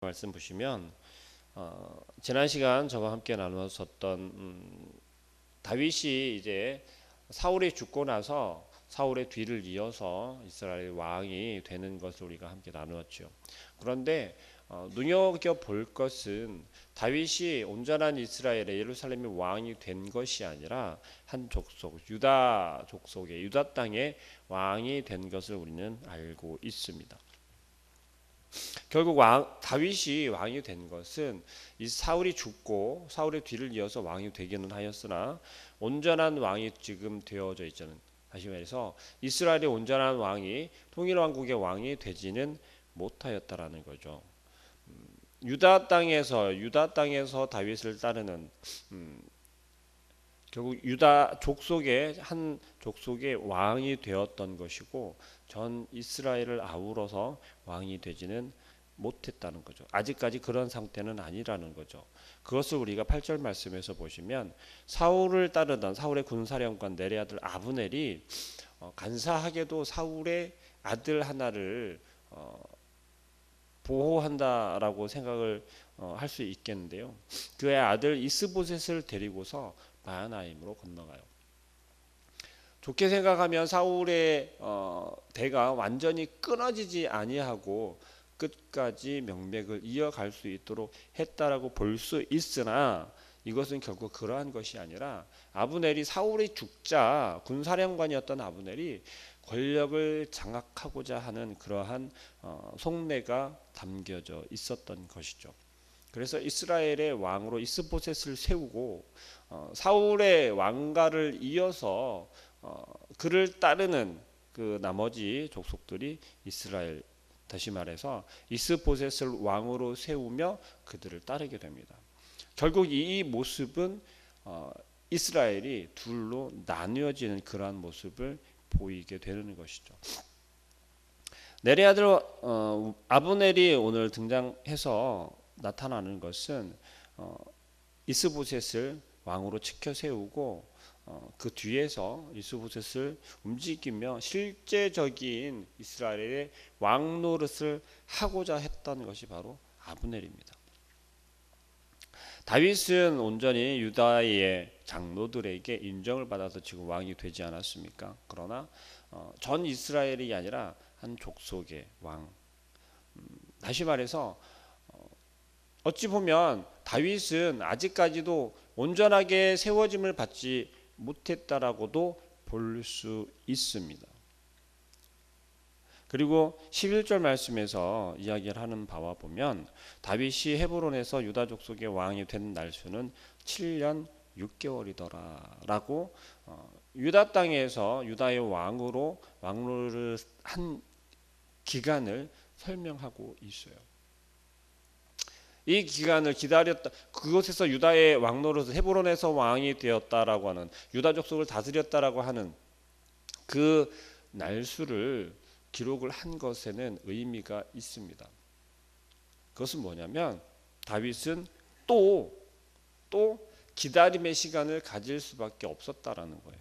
말씀 보시면 지난 시간 저와 함께 나누었던 다윗이 이제 사울이 죽고 나서 사울의 뒤를 이어서 이스라엘 왕이 되는 것을 우리가 함께 나누었죠. 그런데 눈여겨 볼 것은 다윗이 온전한 이스라엘의 예루살렘의 왕이 된 것이 아니라 한 족속 유다 족속의 유다 땅의 왕이 된 것을 우리는 알고 있습니다. 결국 다윗이 왕이 된 것은 이 사울이 죽고 사울의 뒤를 이어서 왕이 되기는 하였으나 온전한 왕이 지금 되어져 있잖아요. 다시 말해서 이스라엘의 온전한 왕이 통일왕국의 왕이 되지는 못하였다라는 거죠. 유다 땅에서 다윗을 따르는 결국 유다 족속의 한 족속의 왕이 되었던 것이고 전 이스라엘을 아우러서 왕이 되지는 못했다는 거죠. 아직까지 그런 상태는 아니라는 거죠. 그것을 우리가 8절 말씀에서 보시면 사울을 따르던 사울의 군사령관 넬의 아들 아브넬이 간사하게도 사울의 아들 하나를 보호한다라고 생각을 할 수 있겠는데요. 그의 아들 이스보셋을 데리고서 마하나임으로 건너가요. 좋게 생각하면 사울의 대가 완전히 끊어지지 아니하고 끝까지 명맥을 이어갈 수 있도록 했다라고 볼 수 있으나 이것은 결국 그러한 것이 아니라 아브넬이 사울이 죽자 군사령관이었던 아브넬이 권력을 장악하고자 하는 그러한 속내가 담겨져 있었던 것이죠. 그래서 이스라엘의 왕으로 이스보셋을 세우고 사울의 왕가를 이어서 그를 따르는 그 나머지 족속들이 이스라엘, 다시 말해서 이스보셋을 왕으로 세우며 그들을 따르게 됩니다. 결국 이 모습은 이스라엘이 둘로 나뉘어지는 그러한 모습을 보이게 되는 것이죠. 넬의 아들 아브넬이 오늘 등장해서 나타나는 것은 이스보셋을 왕으로 치켜 세우고 그 뒤에서 이스보셋을 움직이며 실제적인 이스라엘의 왕 노릇을 하고자 했던 것이 바로 아브넬입니다. 다윗은 온전히 유다의 장로들에게 인정을 받아서 지금 왕이 되지 않았습니까? 그러나 전 이스라엘이 아니라 한 족속의 왕. 다시 말해서 어찌 보면 다윗은 아직까지도 온전하게 세워짐을 받지 못했다라고도 볼 수 있습니다. 그리고 11절 말씀에서 이야기를 하는 바와 보면 다윗이 헤브론에서 유다 족속의 왕이 된 날수는 7년 6개월이더라 라고 유다 땅에서 유다의 왕으로 왕노를 한 기간을 설명하고 있어요. 이 기간을 기다렸다. 그곳에서 유다의 왕노릇 헤브론에서 왕이 되었다라고 하는 유다 족속을 다스렸다라고 하는 그 날수를 기록을 한 것에는 의미가 있습니다. 그것은 뭐냐면 다윗은 또 기다림의 시간을 가질 수밖에 없었다라는 거예요.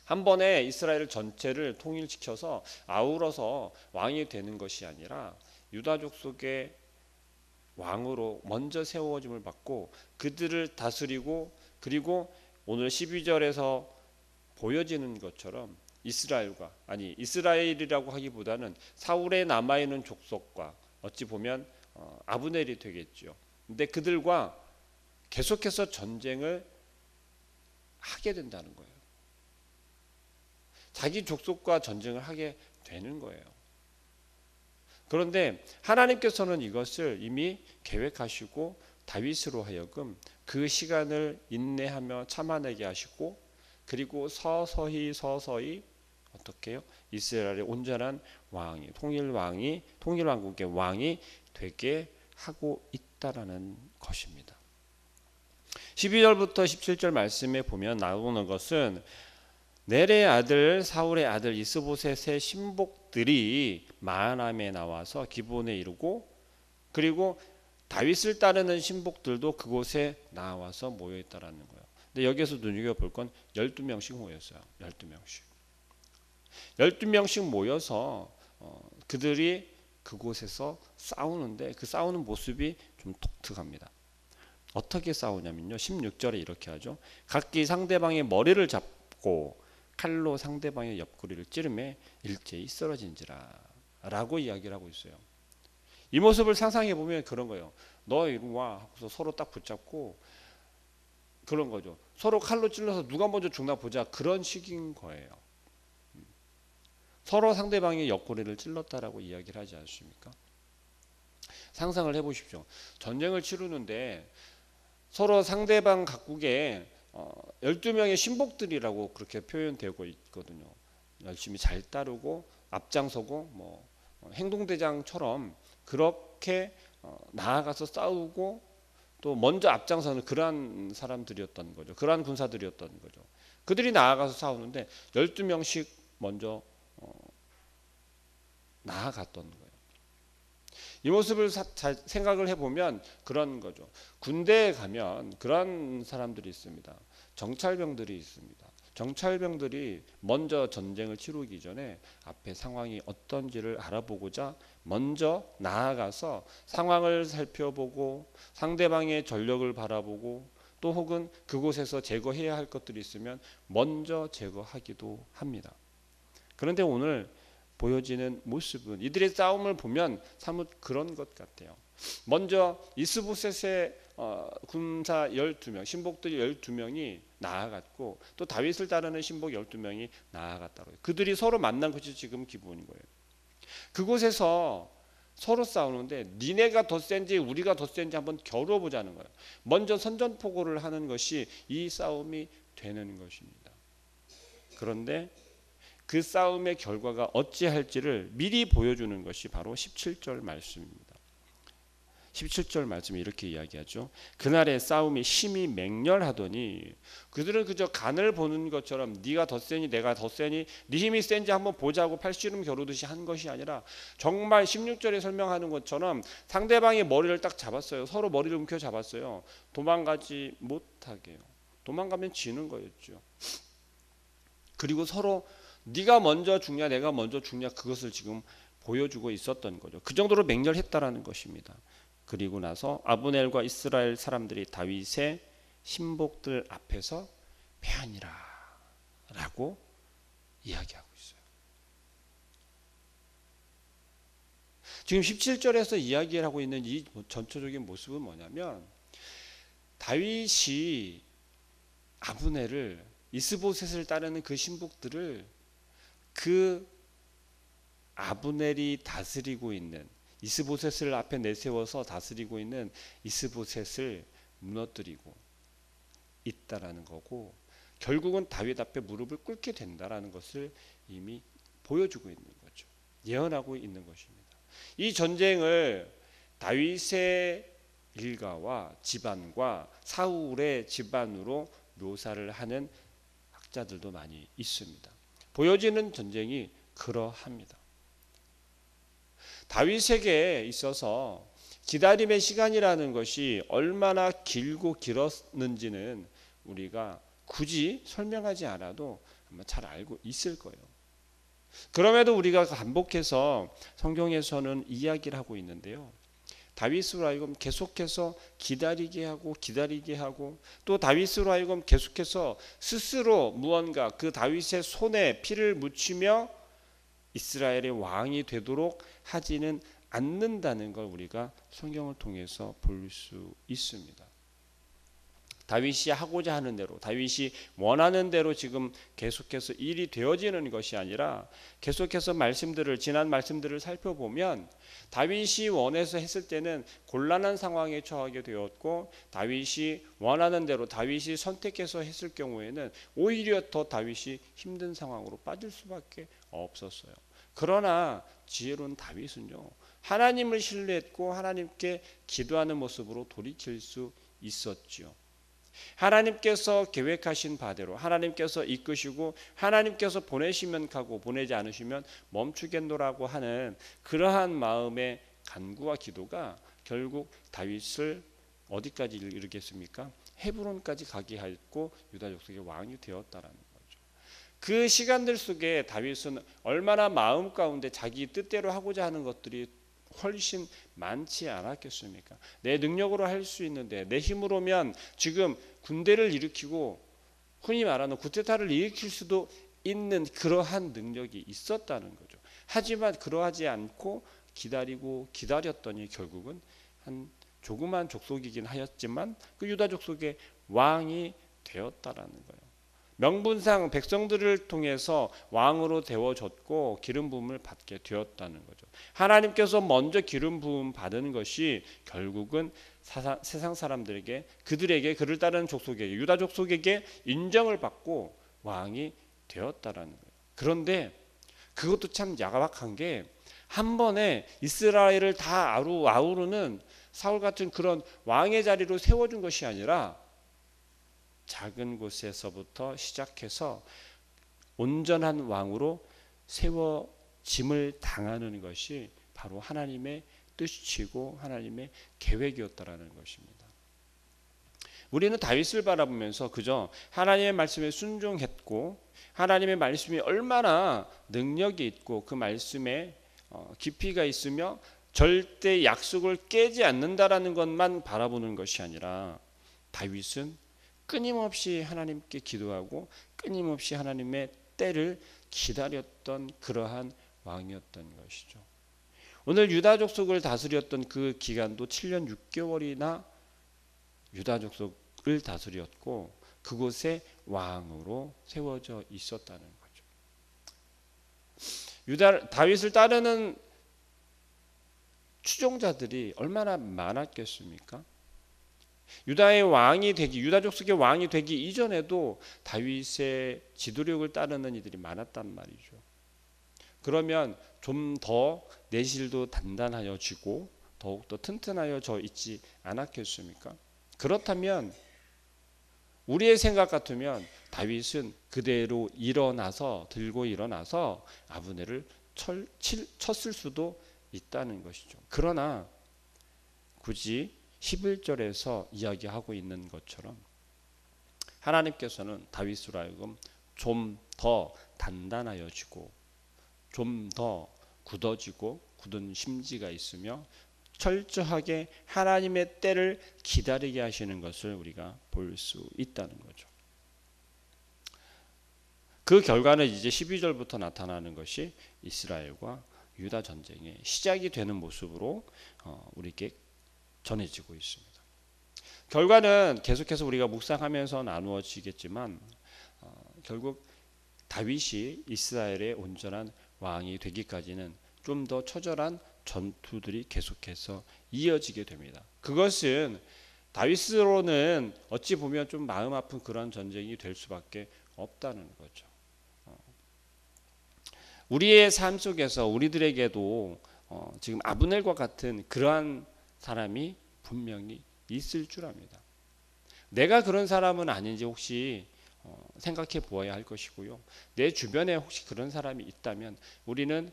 한 번에 이스라엘 전체를 통일시켜서 아우러서 왕이 되는 것이 아니라 유다 족속의 왕으로 먼저 세워짐을 받고 그들을 다스리고 그리고 오늘 12절에서 보여지는 것처럼 이스라엘이라고 하기보다는 사울에 남아있는 족속과 어찌 보면 아브넬이 되겠죠. 근데 그들과 계속해서 전쟁을 하게 된다는 거예요. 자기 족속과 전쟁을 하게 되는 거예요. 그런데 하나님께서는 이것을 이미 계획하시고 다윗으로 하여금 그 시간을 인내하며 참아내게 하시고 그리고 서서히 어떻게 해요? 이스라엘의 온전한 왕이 통일왕국의 왕이 되게 하고 있다라는 것입니다. 12절부터 17절 말씀에 보면 나오는 것은 넬의 아들 사울의 아들 이스보셋의 신복들이 마하나임에 나와서 기브온에 이르고 그리고 다윗을 따르는 신복들도 그곳에 나와서 모여 있다라는 거예요. 근데 여기에서 눈여겨볼 건 12명씩 모였어요. 12명씩 모여서 그들이 그곳에서 싸우는데 그 싸우는 모습이 좀 독특합니다. 어떻게 싸우냐면요. 16절에 이렇게 하죠. 각기 상대방의 머리를 잡고 칼로 상대방의 옆구리를 찌르매 일제히 쓰러진지라 라고 이야기를 하고 있어요. 이 모습을 상상해 보면 그런 거예요. 너 이리 와 하고서 서로 딱 붙잡고 그런 거죠. 서로 칼로 찔러서 누가 먼저 죽나 보자, 그런 식인 거예요. 서로 상대방의 옆구리를 찔렀다라고 이야기를 하지 않습니까? 상상을 해보십시오. 전쟁을 치르는데 서로 상대방 각국에 12명의 신복들이라고 그렇게 표현되고 있거든요. 열심히 잘 따르고 앞장서고 뭐 행동대장처럼 그렇게 나아가서 싸우고 또 먼저 앞장서는 그러한 사람들이었던 거죠. 그러한 군사들이었던 거죠. 그들이 나아가서 싸우는데 12명씩 먼저 나아갔던 거예요. 이 모습을 잘 생각을 해보면 그런 거죠. 군대에 가면 그런 사람들이 있습니다. 정찰병들이 있습니다. 정찰병들이 먼저 전쟁을 치르기 전에 앞에 상황이 어떤지를 알아보고자 먼저 나아가서 상황을 살펴보고 상대방의 전력을 바라보고 또 혹은 그곳에서 제거해야 할 것들이 있으면 먼저 제거하기도 합니다. 그런데 오늘 보여지는 모습은 이들의 싸움을 보면 사뭇 그런 것 같아요. 먼저 이스보셋의 군사 12명, 신복들 12명이 나아갔고 또 다윗을 따르는 신복 12명이 나아갔다고요. 그들이 서로 만난 것이 지금 기본인 거예요. 그곳에서 서로 싸우는데 니네가 더 센지 우리가 더 센지 한번 겨뤄보자는 거예요. 먼저 선전포고를 하는 것이 이 싸움이 되는 것입니다. 그런데 그 싸움의 결과가 어찌할지를 미리 보여주는 것이 바로 17절 말씀입니다. 17절 말씀이 이렇게 이야기하죠. 그날의 싸움이 심히 맹렬하더니 그들은 그저 간을 보는 것처럼 네가 더 세니 내가 더 세니 네 힘이 센지 한번 보자고 팔씨름 겨루듯이 한 것이 아니라 정말 16절에 설명하는 것처럼 상대방의 머리를 딱 잡았어요. 서로 머리를 움켜 잡았어요. 도망가지 못하게요. 도망가면 지는 거였죠. 그리고 서로 네가 먼저 죽냐 내가 먼저 죽냐 그것을 지금 보여주고 있었던 거죠. 그 정도로 맹렬했다라는 것입니다. 그리고 나서 아브넬과 이스라엘 사람들이 다윗의 신복들 앞에서 패하니라 라고 이야기하고 있어요. 지금 17절에서 이야기를 하고 있는 이 전체적인 모습은 뭐냐면 다윗이 아브넬을 이스보셋을 따르는 그 신복들을 그 아브넬이 다스리고 있는 이스보셋을 앞에 내세워서 다스리고 있는 이스보셋을 무너뜨리고 있다라는 거고 결국은 다윗 앞에 무릎을 꿇게 된다라는 것을 이미 보여주고 있는 거죠. 예언하고 있는 것입니다. 이 전쟁을 다윗의 일가와 집안과 사울의 집안으로 묘사를 하는 학자들도 많이 있습니다. 보여지는 전쟁이 그러합니다. 다윗에게 있어서 기다림의 시간이라는 것이 얼마나 길고 길었는지는 우리가 굳이 설명하지 않아도 아마 잘 알고 있을 거예요. 그럼에도 우리가 반복해서 성경에서는 이야기를 하고 있는데요. 다윗으로 하여금 계속해서 기다리게 하고 또 다윗으로 하여금 계속해서 스스로 무언가 그 다윗의 손에 피를 묻히며 이스라엘의 왕이 되도록 하지는 않는다는 걸 우리가 성경을 통해서 볼 수 있습니다. 다윗이 하고자 하는 대로 다윗이 원하는 대로 지금 계속해서 일이 되어지는 것이 아니라 계속해서 지난 말씀들을 살펴보면 다윗이 원해서 했을 때는 곤란한 상황에 처하게 되었고 다윗이 원하는 대로 다윗이 선택해서 했을 경우에는 오히려 더 다윗이 힘든 상황으로 빠질 수밖에 없었어요. 그러나 지혜로운 다윗은요 하나님을 신뢰했고 하나님께 기도하는 모습으로 돌이킬 수 있었지요. 하나님께서 계획하신 바대로 하나님께서 이끄시고 하나님께서 보내시면 가고 보내지 않으시면 멈추겠노라고 하는 그러한 마음의 간구와 기도가 결국 다윗을 어디까지 이르겠습니까? 헤브론까지 가게 하였고 유다 족속의 왕이 되었다라는 거죠. 그 시간들 속에 다윗은 얼마나 마음 가운데 자기 뜻대로 하고자 하는 것들이 훨씬 많지 않았겠습니까? 내 능력으로 할 수 있는데, 내 힘으로면 지금 군대를 일으키고 흔히 말하는 쿠데타를 일으킬 수도 있는 그러한 능력이 있었다는 거죠. 하지만 그러하지 않고 기다리고 기다렸더니 결국은 한 조그만 족속이긴 하였지만 그 유다 족속의 왕이 되었다라는 거예요. 명분상 백성들을 통해서 왕으로 되어졌고 기름 부음을 받게 되었다는 거죠. 하나님께서 먼저 기름 부음 받은 것이 결국은 세상 사람들에게, 그들에게, 그를 따르는 족속에게, 유다 족속에게 인정을 받고 왕이 되었다라는 거예요. 그런데 그것도 참 야박한 게, 한 번에 이스라엘을 다 아우르는 사울 같은 그런 왕의 자리로 세워준 것이 아니라 작은 곳에서부터 시작해서 온전한 왕으로 세워짐을 당하는 것이 바로 하나님의 뜻이고 하나님의 계획이었다라는 것입니다. 우리는 다윗을 바라보면서 그저 하나님의 말씀에 순종했고 하나님의 말씀이 얼마나 능력이 있고 그 말씀에 깊이가 있으며 절대 약속을 깨지 않는다라는 것만 바라보는 것이 아니라, 다윗은 끊임없이 하나님께 기도하고 끊임없이 하나님의 때를 기다렸던 그러한 왕이었던 것이죠. 오늘 유다 족속을 다스렸던 그 기간도 7년 6개월이나 유다 족속을 다스렸고 그곳에 왕으로 세워져 있었다는 거죠. 다윗을 따르는 추종자들이 얼마나 많았겠습니까? 유다 족속의 왕이 되기 이전에도 다윗의 지도력을 따르는 이들이 많았단 말이죠. 그러면 좀 더 내실도 단단하여지고 더욱더 튼튼하여져 있지 않았겠습니까? 그렇다면 우리의 생각 같으면 다윗은 그대로 들고 일어나서 아브넬을 쳤을 수도 있다는 것이죠. 그러나 굳이 11절에서 이야기하고 있는 것처럼 하나님께서는 다윗으로 하여금 좀 더 단단하여지고 좀 더 굳어지고 굳은 심지가 있으며 철저하게 하나님의 때를 기다리게 하시는 것을 우리가 볼 수 있다는 거죠. 그 결과는 이제 12절부터 나타나는 것이 이스라엘과 유다 전쟁의 시작이 되는 모습으로 우리에게 전해지고 있습니다. 결과는 계속해서 우리가 묵상하면서 나누어지겠지만 결국 다윗이 이스라엘의 온전한 왕이 되기까지는 좀 더 처절한 전투들이 계속해서 이어지게 됩니다. 그것은 다윗으로는 어찌 보면 좀 마음 아픈 그런 전쟁이 될 수밖에 없다는 거죠. 우리의 삶 속에서 우리들에게도 지금 아브넬과 같은 그러한 사람이 분명히 있을 줄 압니다. 내가 그런 사람은 아닌지 혹시 생각해 보아야 할 것이고요. 내 주변에 혹시 그런 사람이 있다면 우리는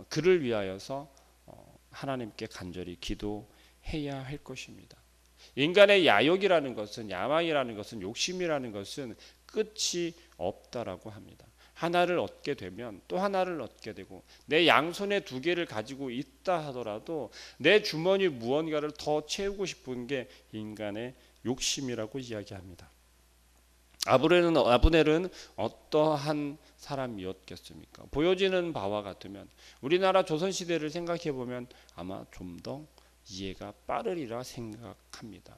그를 위하여서 하나님께 간절히 기도해야 할 것입니다. 인간의 야욕이라는 것은, 야망이라는 것은, 욕심이라는 것은 끝이 없다라고 합니다. 하나를 얻게 되면 또 하나를 얻게 되고, 내 양손에 두 개를 가지고 있다 하더라도 내 주머니 무언가를 더 채우고 싶은 게 인간의 욕심이라고 이야기합니다. 아브넬은 어떠한 사람이었겠습니까? 보여지는 바와 같으면 우리나라 조선시대를 생각해 보면 아마 좀 더 이해가 빠르리라 생각합니다.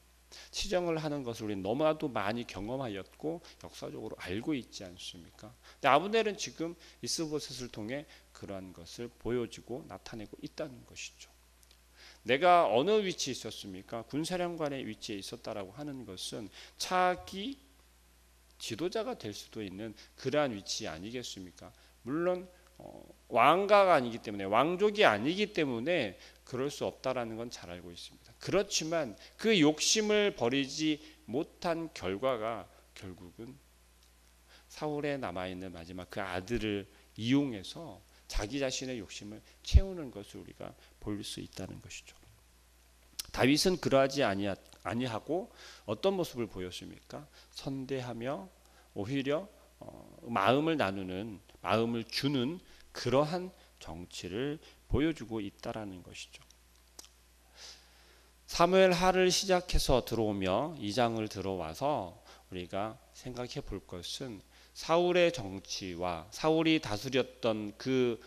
치정을 하는 것을 우리는 너무나도 많이 경험하였고 역사적으로 알고 있지 않습니까? 근데 아브넬은 지금 이스보셋을 통해 그러한 것을 보여주고 나타내고 있다는 것이죠. 내가 어느 위치에 있었습니까? 군사령관의 위치에 있었다라고 하는 것은 차기 지도자가 될 수도 있는 그러한 위치 아니겠습니까? 물론 왕가가 아니기 때문에, 왕족이 아니기 때문에 그럴 수 없다라는 건 잘 알고 있습니다. 그렇지만 그 욕심을 버리지 못한 결과가 결국은 사울에 남아있는 마지막 그 아들을 이용해서 자기 자신의 욕심을 채우는 것을 우리가 볼 수 있다는 것이죠. 다윗은 그러하지 아니하고 어떤 모습을 보였습니까? 선대하며 오히려 마음을 나누는, 마음을 주는 그러한 정치를 보여주고 있다라는 것이죠. 사무엘 하를 시작해서 들어오며 2장을 들어와서 우리가 생각해 볼 것은 사울의 정치와 사울이 다스렸던 그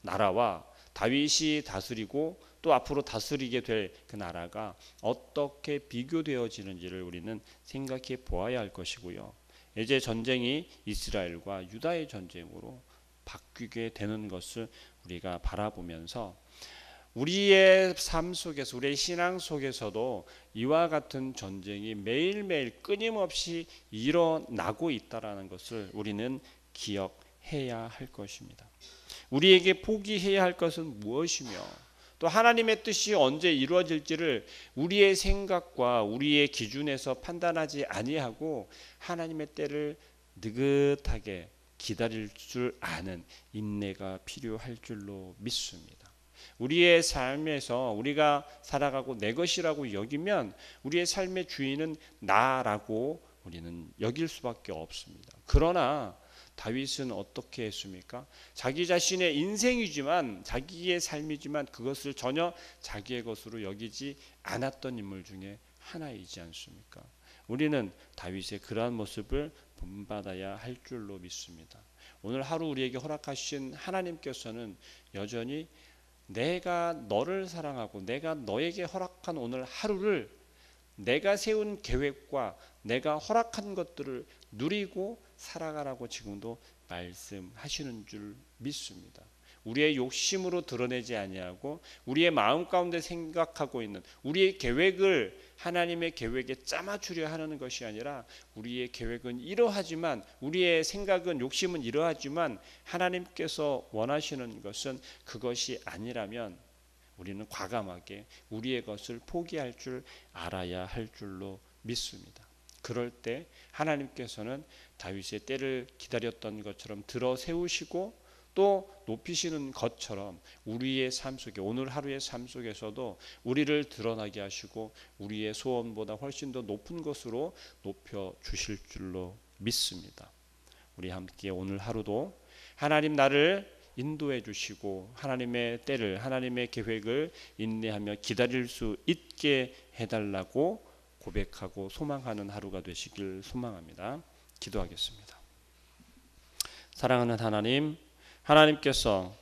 나라와 다윗이 다스리고 또 앞으로 다스리게 될 그 나라가 어떻게 비교되어지는지를 우리는 생각해 보아야 할 것이고요. 이제 전쟁이 이스라엘과 유다의 전쟁으로 바뀌게 되는 것을 우리가 바라보면서 우리의 삶 속에서 우리의 신앙 속에서도 이와 같은 전쟁이 매일매일 끊임없이 일어나고 있다라는 것을 우리는 기억해야 할 것입니다. 우리에게 포기해야 할 것은 무엇이며 또 하나님의 뜻이 언제 이루어질지를 우리의 생각과 우리의 기준에서 판단하지 아니하고 하나님의 때를 느긋하게 기다릴 줄 아는 인내가 필요할 줄로 믿습니다. 우리의 삶에서 우리가 살아가고 내 것이라고 여기면 우리의 삶의 주인은 나라고 우리는 여길 수밖에 없습니다. 그러나 다윗은 어떻게 했습니까? 자기 자신의 인생이지만 자기의 삶이지만 그것을 전혀 자기의 것으로 여기지 않았던 인물 중에 하나이지 않습니까? 우리는 다윗의 그러한 모습을 본받아야 할 줄로 믿습니다. 오늘 하루 우리에게 허락하신 하나님께서는 여전히 내가 너를 사랑하고 내가 너에게 허락한 오늘 하루를 내가 세운 계획과 내가 허락한 것들을 누리고 살아가라고 지금도 말씀하시는 줄 믿습니다. 우리의 욕심으로 드러내지 아니하고 우리의 마음 가운데 생각하고 있는 우리의 계획을 하나님의 계획에 짜맞추려 하는 것이 아니라 우리의 계획은 이러하지만 우리의 생각은 욕심은 이러하지만 하나님께서 원하시는 것은 그것이 아니라면 우리는 과감하게 우리의 것을 포기할 줄 알아야 할 줄로 믿습니다. 그럴 때 하나님께서는 다윗의 때를 기다렸던 것처럼 들어 세우시고 또 높이시는 것처럼 우리의 삶 속에 오늘 하루의 삶 속에서도 우리를 드러나게 하시고 우리의 소원보다 훨씬 더 높은 것으로 높여 주실 줄로 믿습니다. 우리 함께 오늘 하루도 하나님 나를 인도해 주시고 하나님의 때를 하나님의 계획을 인내하며 기다릴 수 있게 해달라고 고백하고 소망하는 하루가 되시길 소망합니다. 기도하겠습니다. 사랑하는 하나님, 하나님께서